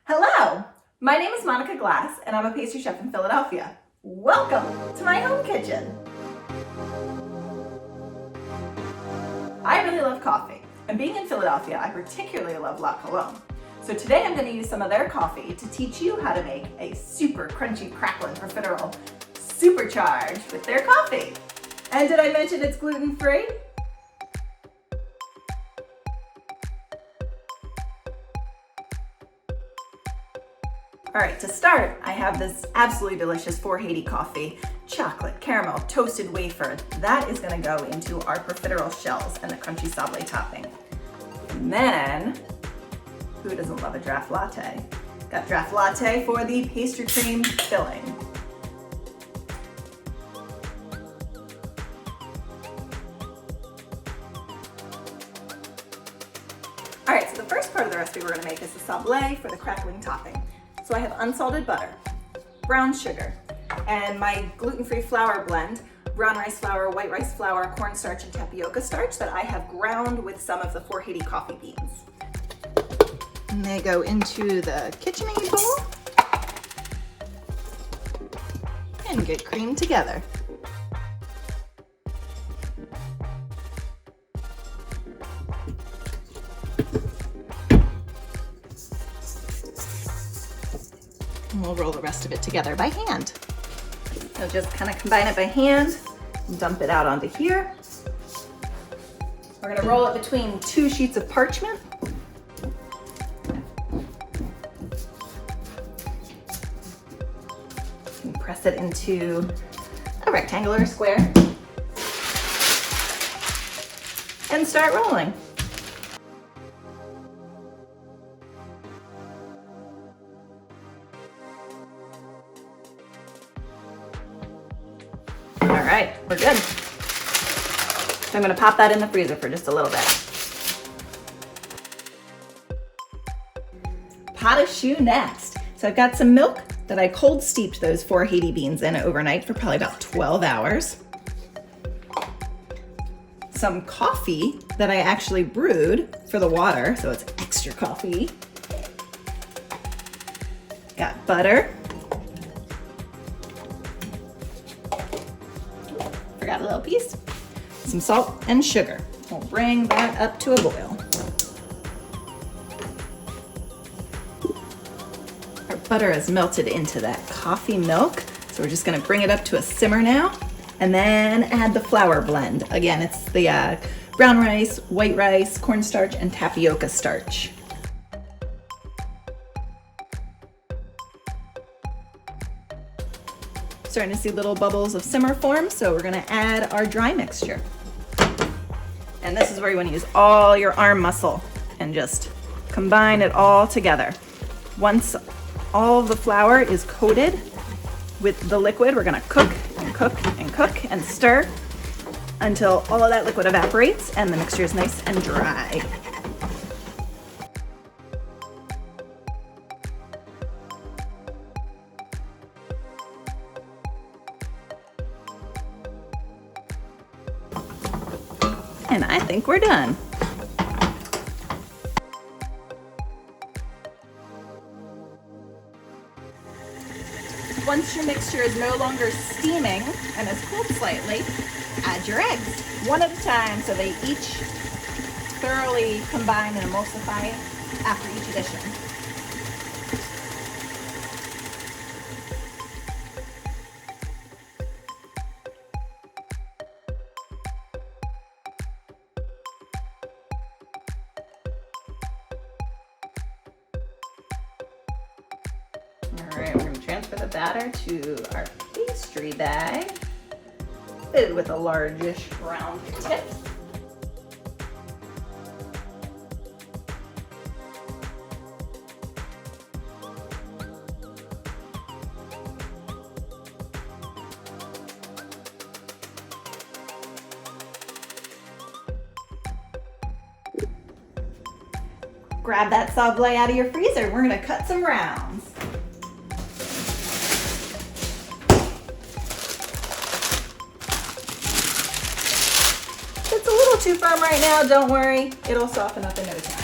Hello, my name is Monica Glass and I'm a pastry chef in Philadelphia. Welcome to my home kitchen. I really love coffee, and being in Philadelphia, I particularly love La Colombe. So today I'm going to use some of their coffee to teach you how to make a super crunchy Craquelin profiterole supercharged with their coffee. And did I mention it's gluten-free? All right, to start, I have this absolutely delicious 480 coffee, chocolate, caramel, toasted wafer. That is gonna go into our profiterole shells and the crunchy sablee topping. And then, who doesn't love a draft latte? Got draft latte for the pastry cream filling. All right, so the first part of the recipe we're gonna make is the sablee for the crackling topping. So I have unsalted butter, brown sugar, and my gluten-free flour blend, brown rice flour, white rice flour, cornstarch, and tapioca starch that I have ground with some of the 480 coffee beans. And they go into the KitchenAid bowl and get creamed together. And we'll roll the rest of it together by hand. So just kind of combine it by hand and dump it out onto here. We're gonna roll it between 2 sheets of parchment. And press it into a rectangular square. And start rolling. All right, we're good. So I'm gonna pop that in the freezer for just a little bit. Pot of choux next. So I've got some milk that I cold steeped those 480 beans in overnight for probably about 12 hours. Some coffee that I actually brewed for the water, so it's extra coffee. Got butter. Forgot a little piece. Some salt and sugar. We'll bring that up to a boil. Our butter is melted into that coffee milk, so we're just gonna bring it up to a simmer now, and then add the flour blend. Again, it's the brown rice, white rice, cornstarch, and tapioca starch. Starting to see little bubbles of simmer form, so we're gonna add our dry mixture. And this is where you wanna use all your arm muscle and just combine it all together. Once all of the flour is coated with the liquid, we're gonna cook and cook and cook and stir until all of that liquid evaporates and the mixture is nice and dry. And I think we're done. Once your mixture is no longer steaming and has cooled slightly, add your eggs, one at a time, so they each thoroughly combine and emulsify after each addition. All right, we're going to transfer the batter to our pastry bag, fitted with a largish round tip. Grab that sablee out of your freezer. We're going to cut some rounds. It's a little too firm right now, don't worry. It'll soften up in no time.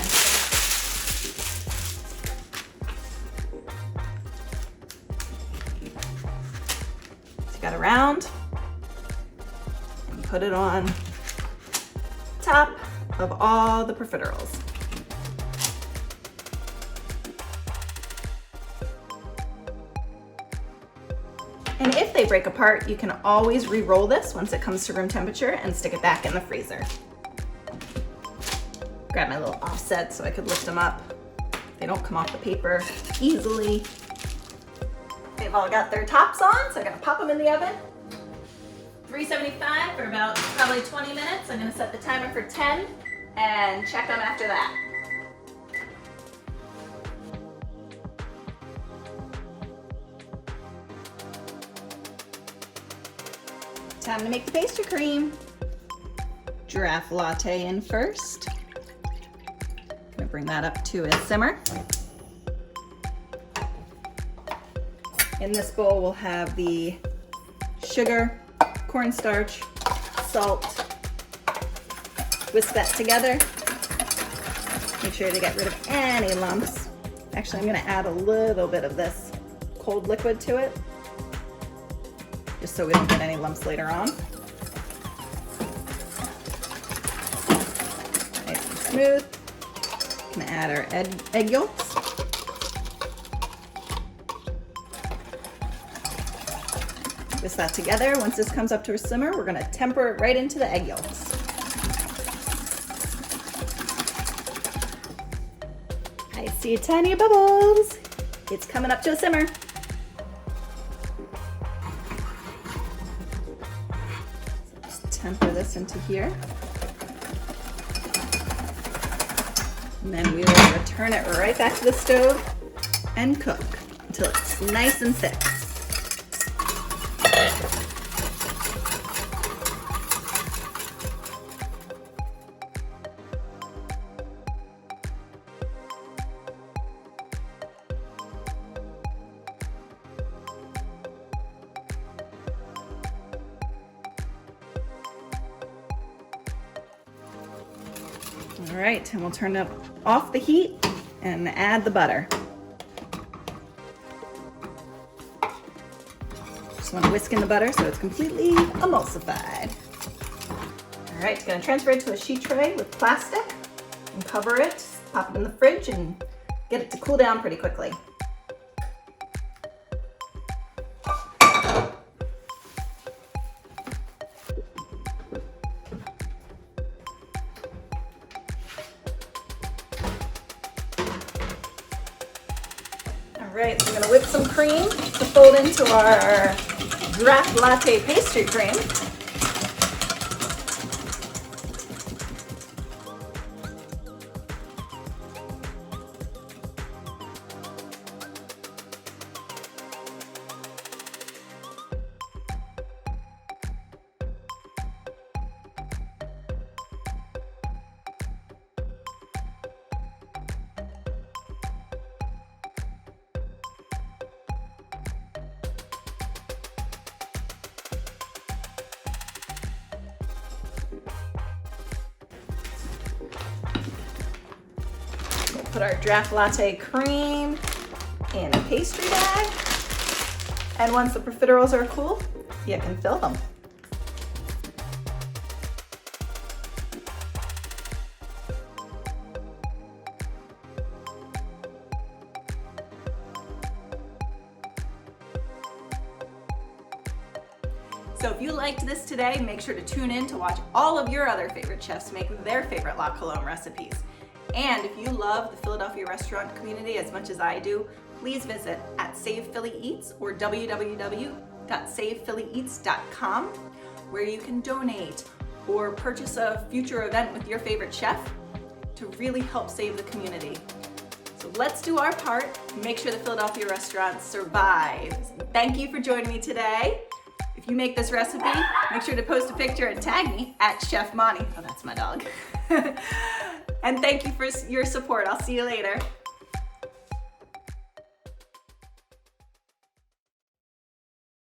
Got it around and put it on top of all the profiteroles. And if they break apart, you can always re-roll this once it comes to room temperature and stick it back in the freezer. Grab my little offset so I could lift them up. They don't come off the paper easily. They've all got their tops on, so I'm gonna pop them in the oven. 375 for about probably 20 minutes. I'm gonna set the timer for 10 and check them after that. Time to make the pastry cream. Draft latte in first. Gonna bring that up to a simmer. In this bowl, we'll have the sugar, cornstarch, salt. Whisk that together. Make sure to get rid of any lumps. Actually, I'm gonna add a little bit of this cold liquid to it, just so we don't get any lumps later on. Nice and smooth. Gonna add our egg yolks. Whisk that together. Once this comes up to a simmer, we're gonna temper it right into the egg yolks. I see tiny bubbles. It's coming up to a simmer. Just temper this into here. And then we will return it right back to the stove and cook until it's nice and thick. All right, and we'll turn it off the heat and add the butter. Just want to whisk in the butter so it's completely emulsified. All right, gonna transfer it to a sheet tray with plastic and cover it, pop it in the fridge and get it to cool down pretty quickly. All right, so I'm gonna whip some cream to fold into our draft latte pastry cream. Put our draft latte cream in a pastry bag. And once the profiteroles are cool, you can fill them. So if you liked this today, make sure to tune in to watch all of your other favorite chefs make their favorite La Colombe recipes. And if you love the Philadelphia restaurant community as much as I do, please visit at Save Philly Eats or www.savephillyeats.com, where you can donate or purchase a future event with your favorite chef to really help save the community. So let's do our part, make sure the Philadelphia restaurant survives. Thank you for joining me today. If you make this recipe, make sure to post a picture and tag me at Chef Monty. Oh, that's my dog. And thank you for your support. I'll see you later.